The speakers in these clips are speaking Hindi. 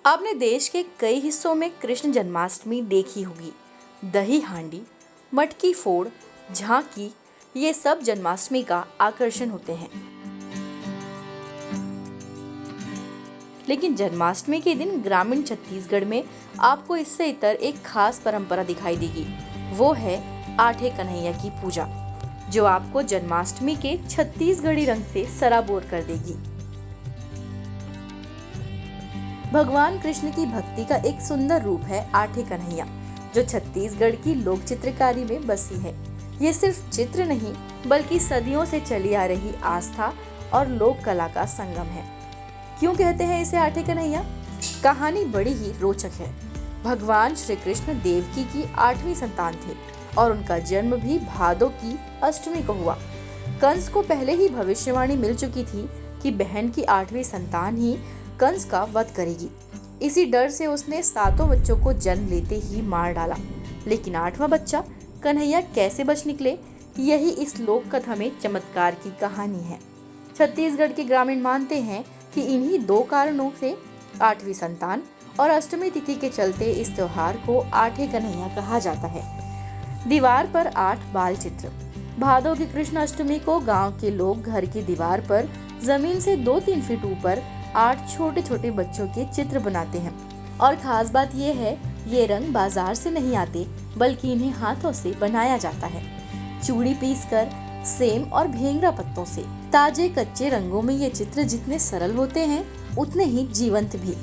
आपने देश के कई हिस्सों में कृष्ण जन्माष्टमी देखी होगी। दही हांडी, मटकी फोड़, झांकी, ये सब जन्माष्टमी का आकर्षण होते हैं। लेकिन जन्माष्टमी के दिन ग्रामीण छत्तीसगढ़ में आपको इससे इतर एक खास परंपरा दिखाई देगी। वो है आठे कन्हैया की पूजा, जो आपको जन्माष्टमी के छत्तीसगढ़ी रंग से सराबोर कर देगी। भगवान कृष्ण की भक्ति का एक सुंदर रूप है आठे कन्हैया, जो छत्तीसगढ़ की लोक चित्रकारी में बसी है। ये सिर्फ चित्र नहीं, बल्कि सदियों से चली आ रही आस्था और लोक कला का संगम है। क्यों कहते हैं इसे आठे कन्हैया? कहानी बड़ी ही रोचक है। भगवान श्री कृष्ण देवकी की 8वीं संतान थे और उनका जन्म भी भादों की अष्टमी को हुआ। कंस को पहले ही भविष्यवाणी मिल चुकी थी कि बहन की 8वीं संतान ही कंस का वध करेगी। इसी डर से उसने 7 बच्चों को जन्म लेते ही मार डाला। लेकिन 8वां बच्चा कन्हैया कैसे बच निकले, यही इस लोक कथा में चमत्कार की कहानी है। छत्तीसगढ़ के ग्रामीण मानते हैं कि इन्हीं 2 कारणों से 8वीं संतान और अष्टमी तिथि के चलते इस त्योहार को आठे कन्हैया कहा जाता है। दीवार पर 8 बाल चित्र। भादों की कृष्ण अष्टमी को गांव के लोग घर की दीवार पर जमीन से 2-3 फीट ऊपर 8 छोटे छोटे बच्चों के चित्र बनाते हैं। और खास बात यह है, ये रंग बाजार से नहीं आते, बल्कि इन्हें हाथों से बनाया जाता है। चूड़ी पीसकर, सेम और भेंगरा पत्तों से। ताजे कच्चे रंगों में ये चित्र जितने सरल होते हैं, उतने ही जीवंत भी।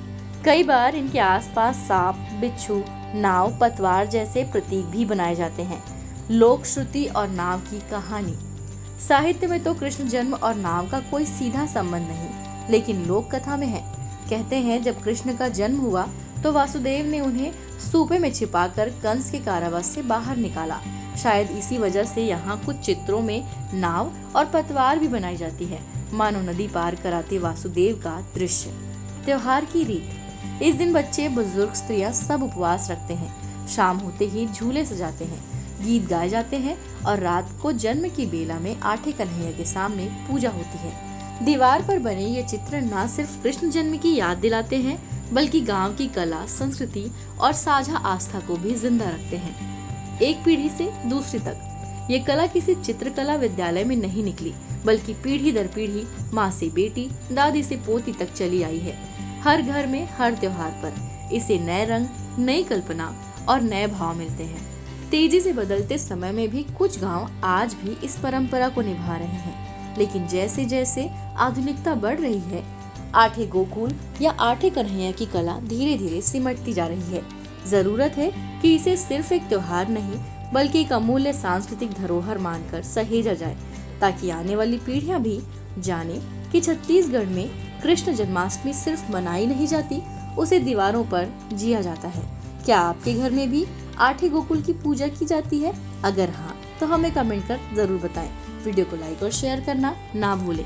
कई बार इनके आसपास सांप, बिच्छू, नाव, पतवार जैसे प्रतीक भी बनाए जाते हैं। लोक श्रुति और नाव की कहानी। साहित्य में तो कृष्ण जन्म और नाव का कोई सीधा संबंध नहीं, लेकिन लोक कथा में है। कहते हैं जब कृष्ण का जन्म हुआ तो वासुदेव ने उन्हें सूपे में छिपाकर कंस के कारावास से बाहर निकाला। शायद इसी वजह से यहाँ कुछ चित्रों में नाव और पतवार भी बनाई जाती है, मानो नदी पार कराते वासुदेव का दृश्य। त्योहार की रीत। इस दिन बच्चे, बुजुर्ग, स्त्रियां सब उपवास रखते हैं। शाम होते ही झूले सजाते हैं, गीत गाए जाते हैं और रात को जन्म की बेला में आठे कन्हैया के सामने पूजा होती है। दीवार पर बने ये चित्र न सिर्फ कृष्ण जन्म की याद दिलाते हैं, बल्कि गांव की कला, संस्कृति और साझा आस्था को भी जिंदा रखते हैं। एक पीढ़ी से दूसरी तक ये कला किसी चित्रकला विद्यालय में नहीं निकली, बल्कि पीढ़ी दर पीढ़ी, माँ से बेटी, दादी से पोती तक चली आई है। हर घर में, हर त्योहार पर इसे नए रंग, नई कल्पना और नए भाव मिलते हैं। तेजी से बदलते समय में भी कुछ गाँव आज भी इस परंपरा को निभा रहे हैं। लेकिन जैसे जैसे आधुनिकता बढ़ रही है, आठे गोकुल या आठे कन्हैया की कला धीरे धीरे सिमटती जा रही है। जरूरत है कि इसे सिर्फ एक त्योहार नहीं, बल्कि एक अमूल्य सांस्कृतिक धरोहर मानकर सहेजा जाए, ताकि आने वाली पीढ़ियां भी जाने कि छत्तीसगढ़ में कृष्ण जन्माष्टमी सिर्फ मनाई नहीं जाती, उसे दीवारों पर जिया जाता है। क्या आपके घर में भी आठे गोकुल की पूजा की जाती है? अगर हाँ, तो हमें कमेंट कर जरूर बताएं। वीडियो को लाइक और शेयर करना ना भूलें।